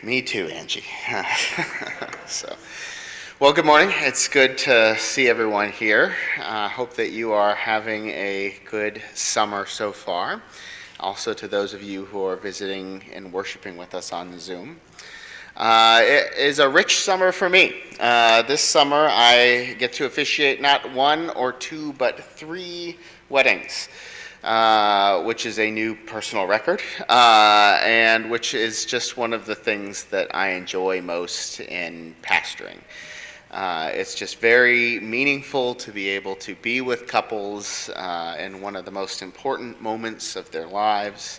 Me too, Angie. Well, good morning. It's good to see everyone here. Hope that you are having a good summer so far. Also to those of you who are visiting and worshiping with us on the Zoom. It is a rich summer for me. This summer I get to officiate not one or two, but 3 weddings. Which is a new personal record, and which is just one of the things that I enjoy most in pastoring. It's just very meaningful to be able to be with couples in one of the most important moments of their lives.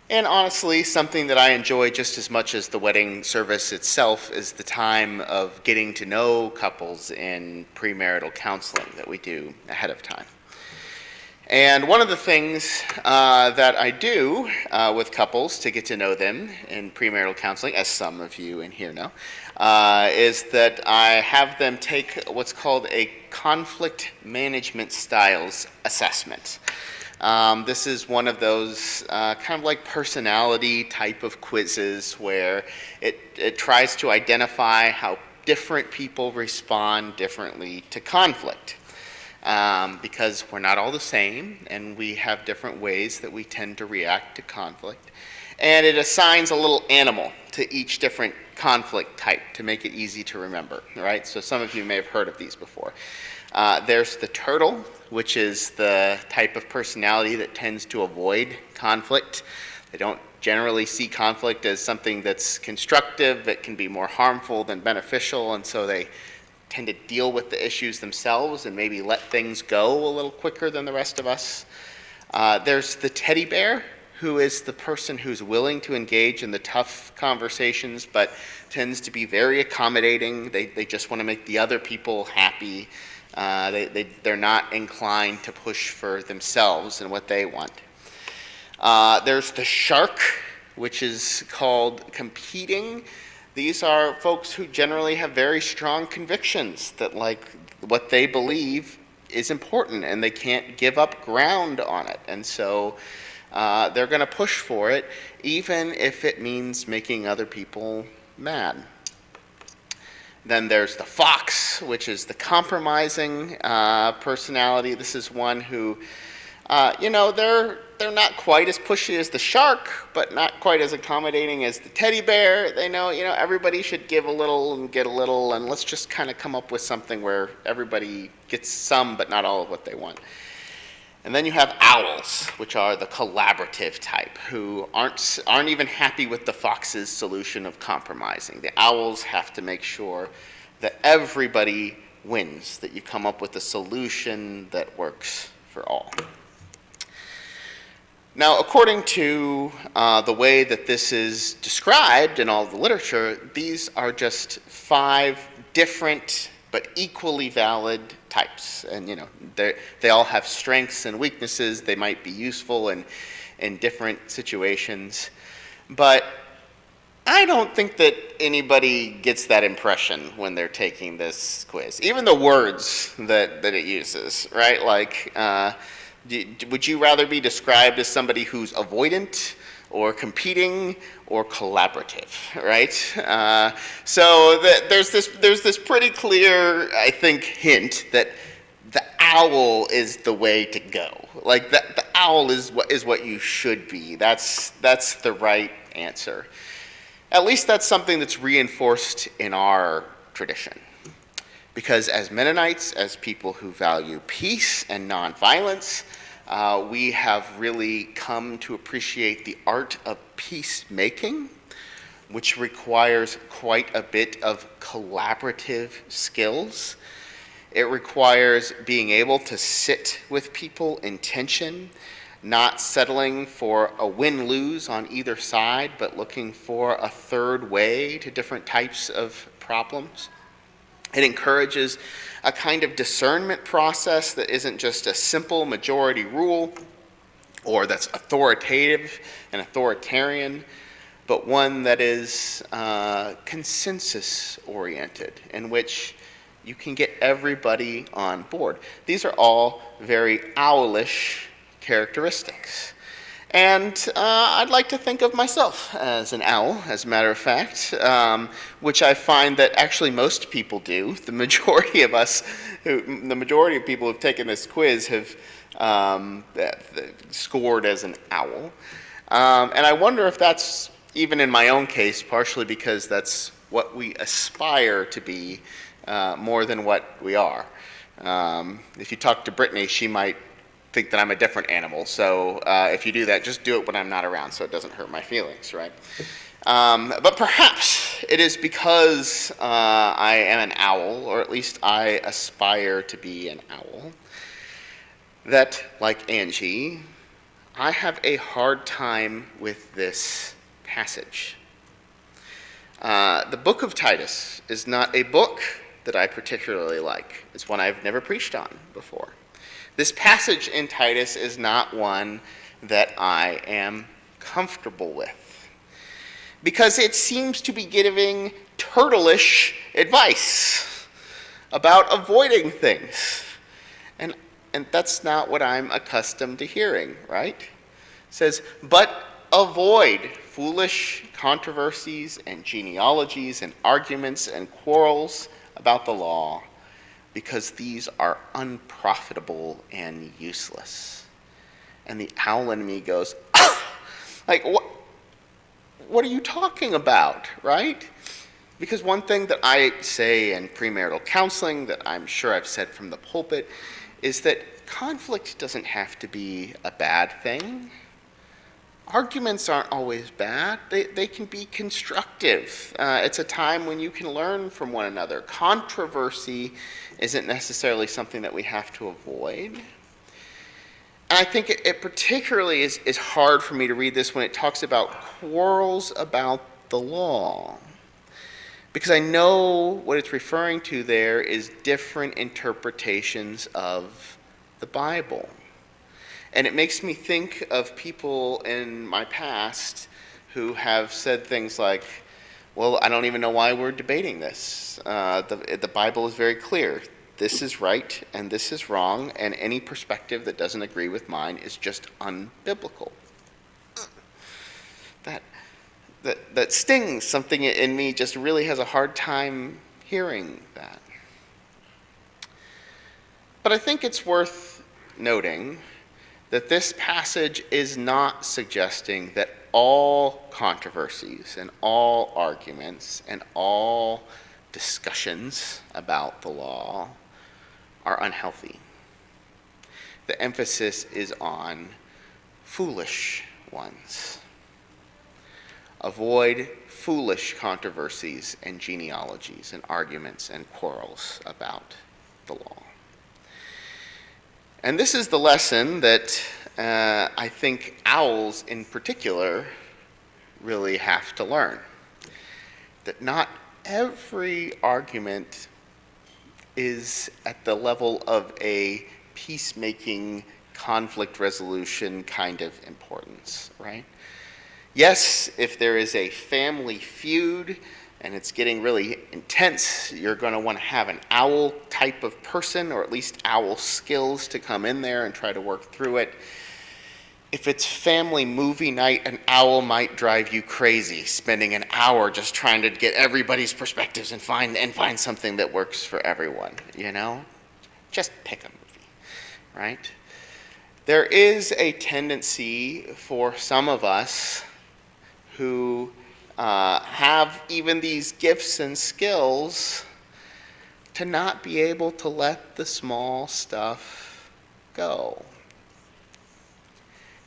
And honestly, something that I enjoy just as much as the wedding service itself is the time of getting to know couples in premarital counseling that we do ahead of time. And one of the things that I do with couples to get to know them in premarital counseling, as some of you in here know, is that I have them take what's called a conflict management styles assessment. This is one of those kind of like personality type of quizzes where it tries to identify how different people respond differently to conflict. Because we're not all the same, and we have different ways that we tend to react to conflict. And it assigns a little animal to each different conflict type to make it easy to remember, right? So some of you may have heard of these before. There's the turtle, which is the type of personality that tends to avoid conflict. They don't generally see conflict as something that's constructive. It can be more harmful than beneficial, and so they tend to deal with the issues themselves and maybe let things go a little quicker than the rest of us. There's the teddy bear, who is the person who's willing to engage in the tough conversations but tends to be very accommodating. They just want to make the other people happy. They're not inclined to push for themselves and what they want. There's the shark, which is called competing. These are folks who generally have very strong convictions that like what they believe is important and they can't give up ground on it. And so they're going to push for it even if it means making other people mad. Then there's the fox, which is the compromising personality. This is one who, they're not quite as pushy as the shark, but not quite as accommodating as the teddy bear. They know, everybody should give a little and get a little, and let's just kind of come up with something where everybody gets some, but not all of what they want. And then you have owls, which are the collaborative type, who aren't even happy with the fox's solution of compromising. The owls have to make sure that everybody wins, that you come up with a solution that works for all. Now, according to the way that this is described in all the literature, these are just 5 different but equally valid types. And, they all have strengths and weaknesses. They might be useful in different situations. But I don't think that anybody gets that impression when they're taking this quiz. Even the words that it uses, right? Like, would you rather be described as somebody who's avoidant or competing or collaborative, right? So there's this pretty clear, I think, hint that the owl is the way to go. Like the owl is what you should be. That's the right answer. At least that's something that's reinforced in our tradition. Because as Mennonites, as people who value peace and nonviolence, we have really come to appreciate the art of peacemaking, which requires quite a bit of collaborative skills. It requires being able to sit with people in tension, not settling for a win-lose on either side, but looking for a third way to different types of problems. It encourages a kind of discernment process that isn't just a simple majority rule or that's authoritative and authoritarian, but one that is consensus-oriented, in which you can get everybody on board. These are all very owlish characteristics. And I'd like to think of myself as an owl, as a matter of fact, which I find that actually most people do. The majority of people who've taken this quiz have scored as an owl. And I wonder if that's, even in my own case, partially because that's what we aspire to be more than what we are. If you talk to Brittany, she might think that I'm a different animal. So if you do that, just do it when I'm not around so it doesn't hurt my feelings, right? But perhaps it is because I am an owl, or at least I aspire to be an owl, that, like Angie, I have a hard time with this passage. The book of Titus is not a book that I particularly like. It's one I've never preached on before. This passage in Titus is not one that I am comfortable with, because it seems to be giving turtle-ish advice about avoiding things. And that's not what I'm accustomed to hearing, right? It says, but avoid foolish controversies and genealogies and arguments and quarrels about the law, because these are unprofitable and useless. And the owl in me goes, like, what are you talking about, right? Because one thing that I say in premarital counseling that I'm sure I've said from the pulpit is that conflict doesn't have to be a bad thing. Arguments aren't always bad. They can be constructive. It's a time when you can learn from one another. Controversy isn't necessarily something that we have to avoid. And I think it particularly is hard for me to read this when it talks about quarrels about the law. Because I know what it's referring to there is different interpretations of the Bible. And it makes me think of people in my past who have said things like, well, I don't even know why we're debating this. The Bible is very clear. This is right and this is wrong, and any perspective that doesn't agree with mine is just unbiblical. That stings. Something in me just really has a hard time hearing that. But I think it's worth noting that this passage is not suggesting that all controversies and all arguments and all discussions about the law are unhealthy. The emphasis is on foolish ones. Avoid foolish controversies and genealogies and arguments and quarrels about the law. And this is the lesson that I think owls in particular really have to learn. That not every argument is at the level of a peacemaking, conflict resolution kind of importance, right? Yes, if there is a family feud and it's getting really intense, you're going to want to have an owl type of person, or at least owl skills, to come in there and try to work through it. If it's family movie night, an owl might drive you crazy, spending an hour just trying to get everybody's perspectives and find something that works for everyone, you know? Just pick a movie, right? There is a tendency for some of us who have even these gifts and skills to not be able to let the small stuff go.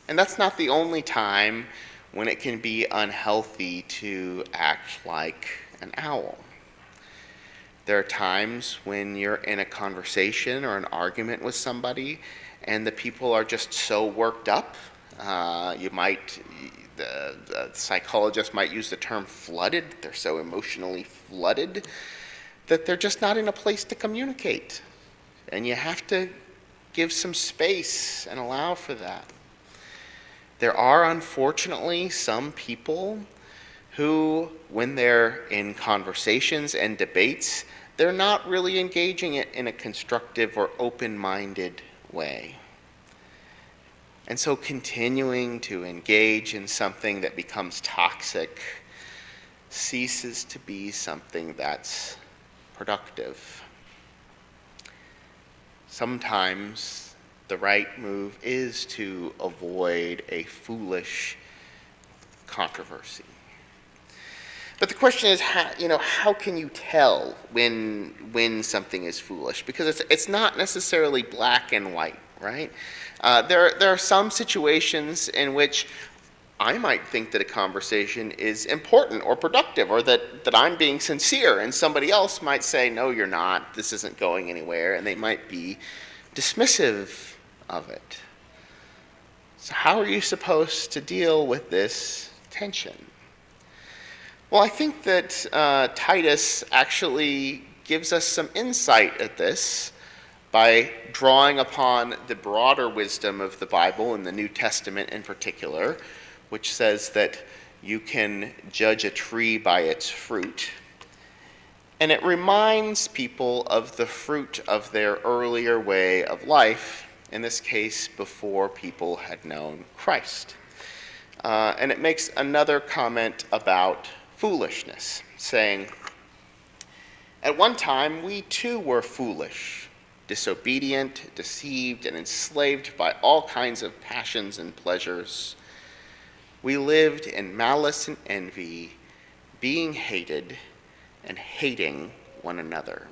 And that's not the only time when it can be unhealthy to act like an owl. There are times when you're in a conversation or an argument with somebody and the people are just so worked up. The psychologist might use the term flooded. They're so emotionally flooded that they're just not in a place to communicate. And you have to give some space and allow for that. There are, unfortunately, some people who, when they're in conversations and debates, they're not really engaging it in a constructive or open-minded way. And so continuing to engage in something that becomes toxic ceases to be something that's productive. Sometimes the right move is to avoid a foolish controversy. But the question is, how can you tell when something is foolish? Because it's not necessarily black and white, right? There are some situations in which I might think that a conversation is important or productive, or that I'm being sincere, and somebody else might say, no, you're not, this isn't going anywhere, and they might be dismissive of it. So how are you supposed to deal with this tension? Well, I think that Titus actually gives us some insight at this by drawing upon the broader wisdom of the Bible and the New Testament in particular, which says that you can judge a tree by its fruit. And it reminds people of the fruit of their earlier way of life, in this case, before people had known Christ. And it makes another comment about foolishness, saying, at one time we too were foolish, disobedient, deceived, and enslaved by all kinds of passions and pleasures. We lived in malice and envy, being hated and hating one another.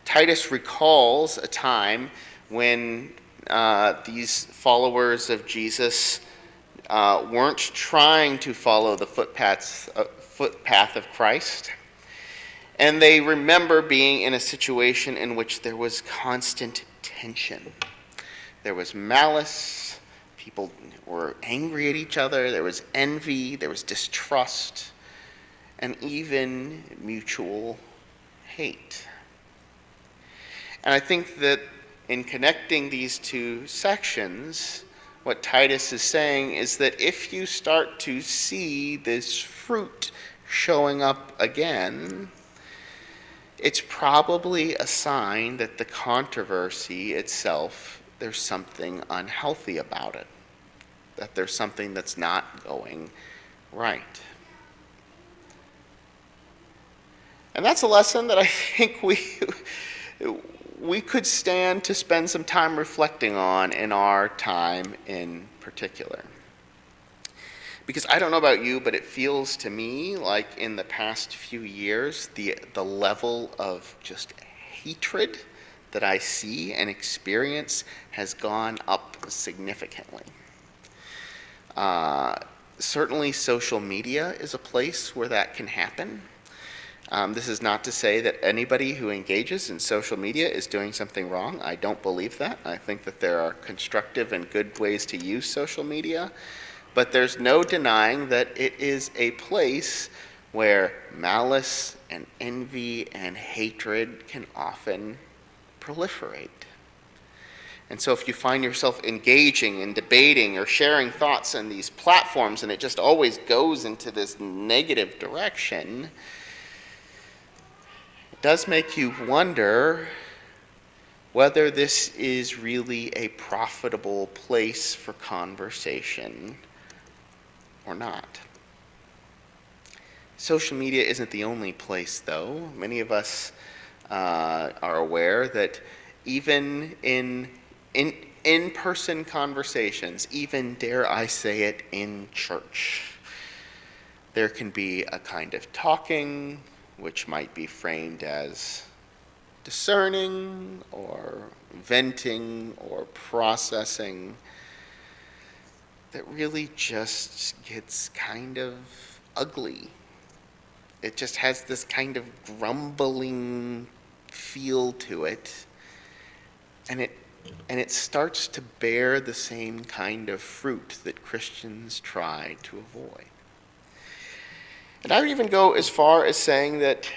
Titus recalls a time when these followers of Jesus weren't trying to follow the footpath of Christ. And they remember being in a situation in which there was constant tension. There was malice, people were angry at each other, there was envy, there was distrust, and even mutual hate. And I think that in connecting these two sections, what Titus is saying is that if you start to see this fruit showing up again, it's probably a sign that the controversy itself, there's something unhealthy about it, that there's something that's not going right. And that's a lesson that I think we could stand to spend some time reflecting on in our time in particular. Because I don't know about you, but it feels to me like in the past few years, the level of just hatred that I see and experience has gone up significantly. Certainly social media is a place where that can happen. This is not to say that anybody who engages in social media is doing something wrong. I don't believe that. I think that there are constructive and good ways to use social media. But there's no denying that it is a place where malice and envy and hatred can often proliferate. And so if you find yourself engaging and debating or sharing thoughts on these platforms and it just always goes into this negative direction, it does make you wonder whether this is really a profitable place for conversation or not. Social media isn't the only place, though. Many of us are aware that even in in-person conversations, even, dare I say it, in church, there can be a kind of talking which might be framed as discerning or venting or processing that really just gets kind of ugly. It just has this kind of grumbling feel to it, and it starts to bear the same kind of fruit that Christians try to avoid. And I would even go as far as saying that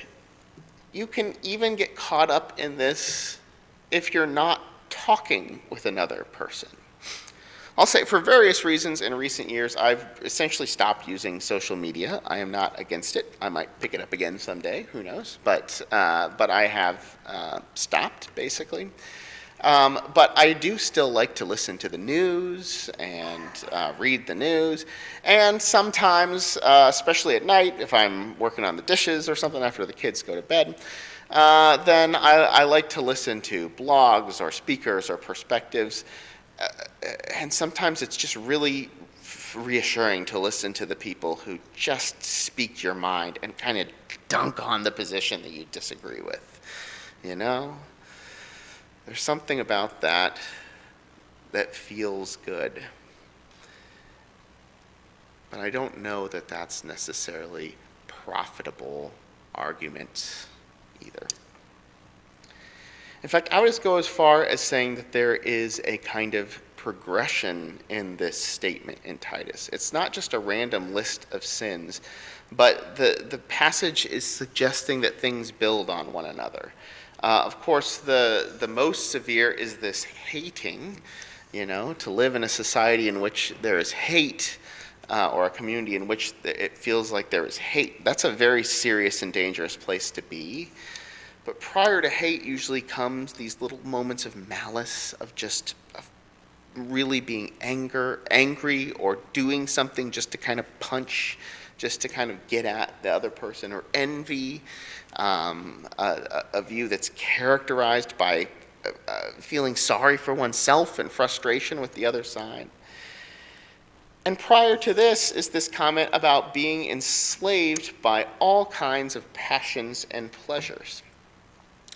you can even get caught up in this if you're not talking with another person. I'll say for various reasons in recent years, I've essentially stopped using social media. I am not against it. I might pick it up again someday, who knows? But I have stopped, basically. But I do still like to listen to the news and read the news. And sometimes, especially at night, if I'm working on the dishes or something after the kids go to bed, then I like to listen to blogs or speakers or perspectives. Uh, and sometimes it's just really reassuring to listen to the people who just speak your mind and kind of dunk on the position that you disagree with. You know? There's something about that that feels good. But I don't know that that's necessarily profitable argument either. In fact, I would go as far as saying that there is a kind of progression in this statement in Titus. It's not just a random list of sins, but the passage is suggesting that things build on one another. Of course, the most severe is this hating, to live in a society in which there is hate, or a community in which it feels like there is hate. That's a very serious and dangerous place to be. But prior to hate usually comes these little moments of malice, of just really being angry or doing something just to kind of punch, just to kind of get at the other person, or envy, a view that's characterized by feeling sorry for oneself and frustration with the other side. And prior to this is this comment about being enslaved by all kinds of passions and pleasures.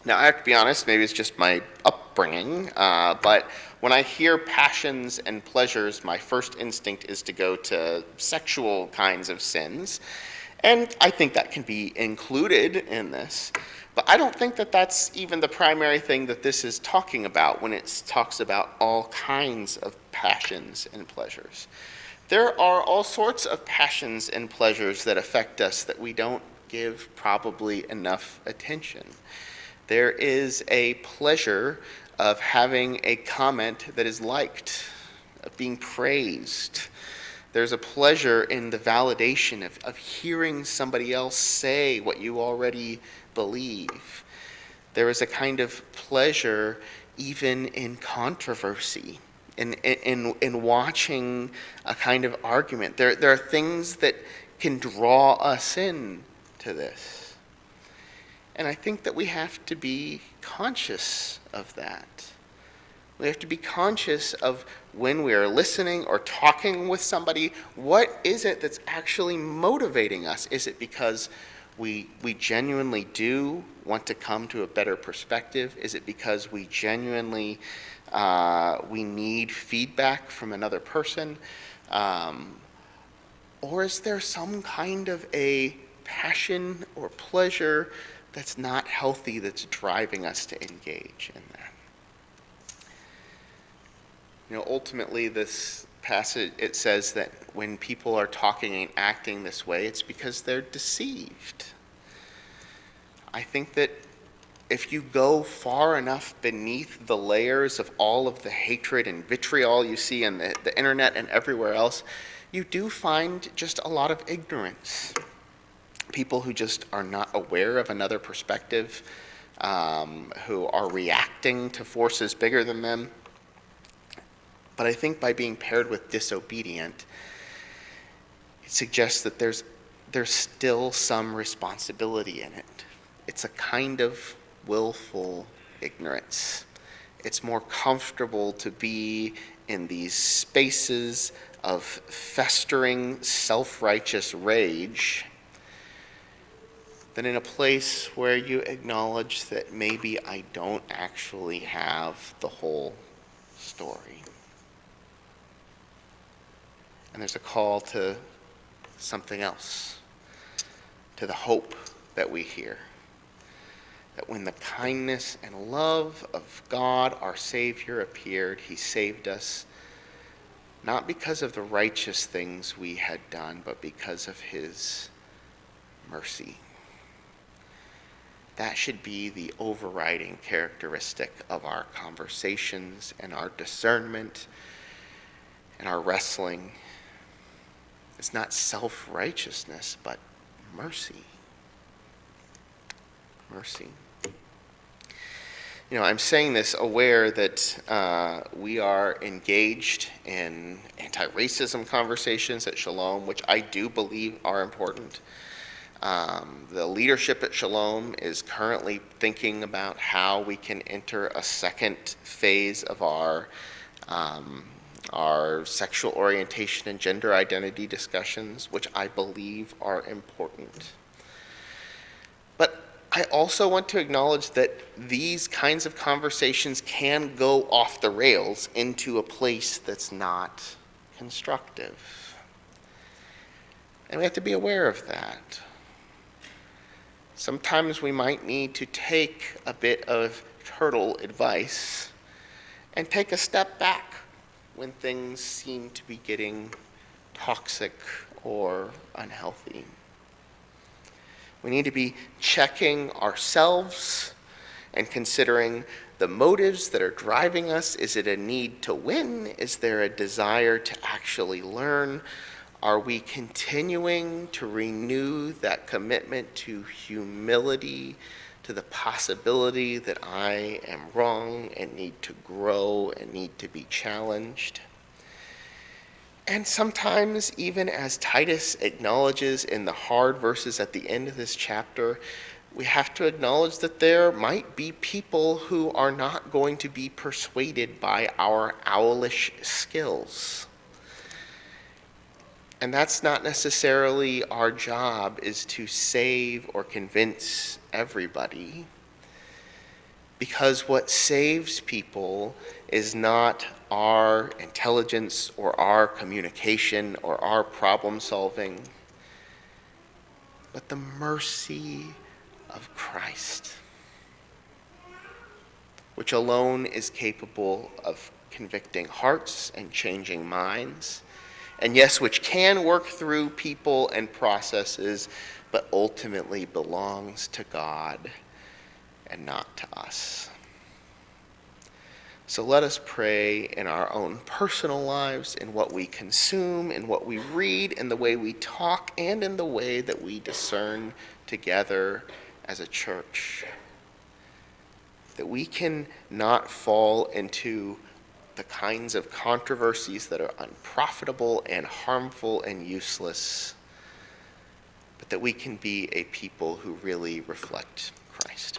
Now, I have to be honest, maybe it's just my upbringing, but when I hear passions and pleasures, my first instinct is to go to sexual kinds of sins. And I think that can be included in this. But I don't think that that's even the primary thing that this is talking about when it talks about all kinds of passions and pleasures. There are all sorts of passions and pleasures that affect us that we don't give probably enough attention. There is a pleasure of having a comment that is liked, of being praised. There's a pleasure in the validation of hearing somebody else say what you already believe. There is a kind of pleasure even in controversy, in watching a kind of argument. There are things that can draw us in to this. And I think that we have to be conscious of that. We have to be conscious of when we are listening or talking with somebody, what is it that's actually motivating us? Is it because we genuinely do want to come to a better perspective? Is it because we genuinely we need feedback from another person? Or is there some kind of a passion or pleasure that's not healthy that's driving us to engage in that? Ultimately, this passage, it says that when people are talking and acting this way, it's because they're deceived. I think that if you go far enough beneath the layers of all of the hatred and vitriol you see on the internet and everywhere else, you do find just a lot of ignorance. People who just are not aware of another perspective, who are reacting to forces bigger than them. But I think by being paired with disobedient, it suggests that there's still some responsibility in it. It's a kind of willful ignorance. It's more comfortable to be in these spaces of festering self-righteous rage than in a place where you acknowledge that maybe I don't actually have the whole story. And there's a call to something else, to the hope that we hear. That when the kindness and love of God, our Savior, appeared, He saved us, not because of the righteous things we had done, but because of His mercy. That should be the overriding characteristic of our conversations and our discernment and our wrestling. It's not self-righteousness, but mercy. Mercy. I'm saying this aware that we are engaged in anti-racism conversations at Shalom, which I do believe are important. The leadership at Shalom is currently thinking about how we can enter a second phase of our sexual orientation and gender identity discussions, which I believe are important. But I also want to acknowledge that these kinds of conversations can go off the rails into a place that's not constructive. And we have to be aware of that. Sometimes we might need to take a bit of turtle advice and take a step back when things seem to be getting toxic or unhealthy. We need to be checking ourselves and considering the motives that are driving us. Is it a need to win? Is there a desire to actually learn? Are we continuing to renew that commitment to humility, to the possibility that I am wrong and need to grow and need to be challenged? And sometimes, even as Titus acknowledges in the hard verses at the end of this chapter, we have to acknowledge that there might be people who are not going to be persuaded by our owlish skills. And that's not necessarily our job, is to save or convince everybody. Because what saves people is not our intelligence or our communication or our problem solving, but the mercy of Christ, which alone is capable of convicting hearts and changing minds. And yes, which can work through people and processes, but ultimately belongs to God and not to us. So let us pray in our own personal lives, in what we consume, in what we read, in the way we talk, and in the way that we discern together as a church. That we can not fall into the kinds of controversies that are unprofitable and harmful and useless, but that we can be a people who really reflect Christ.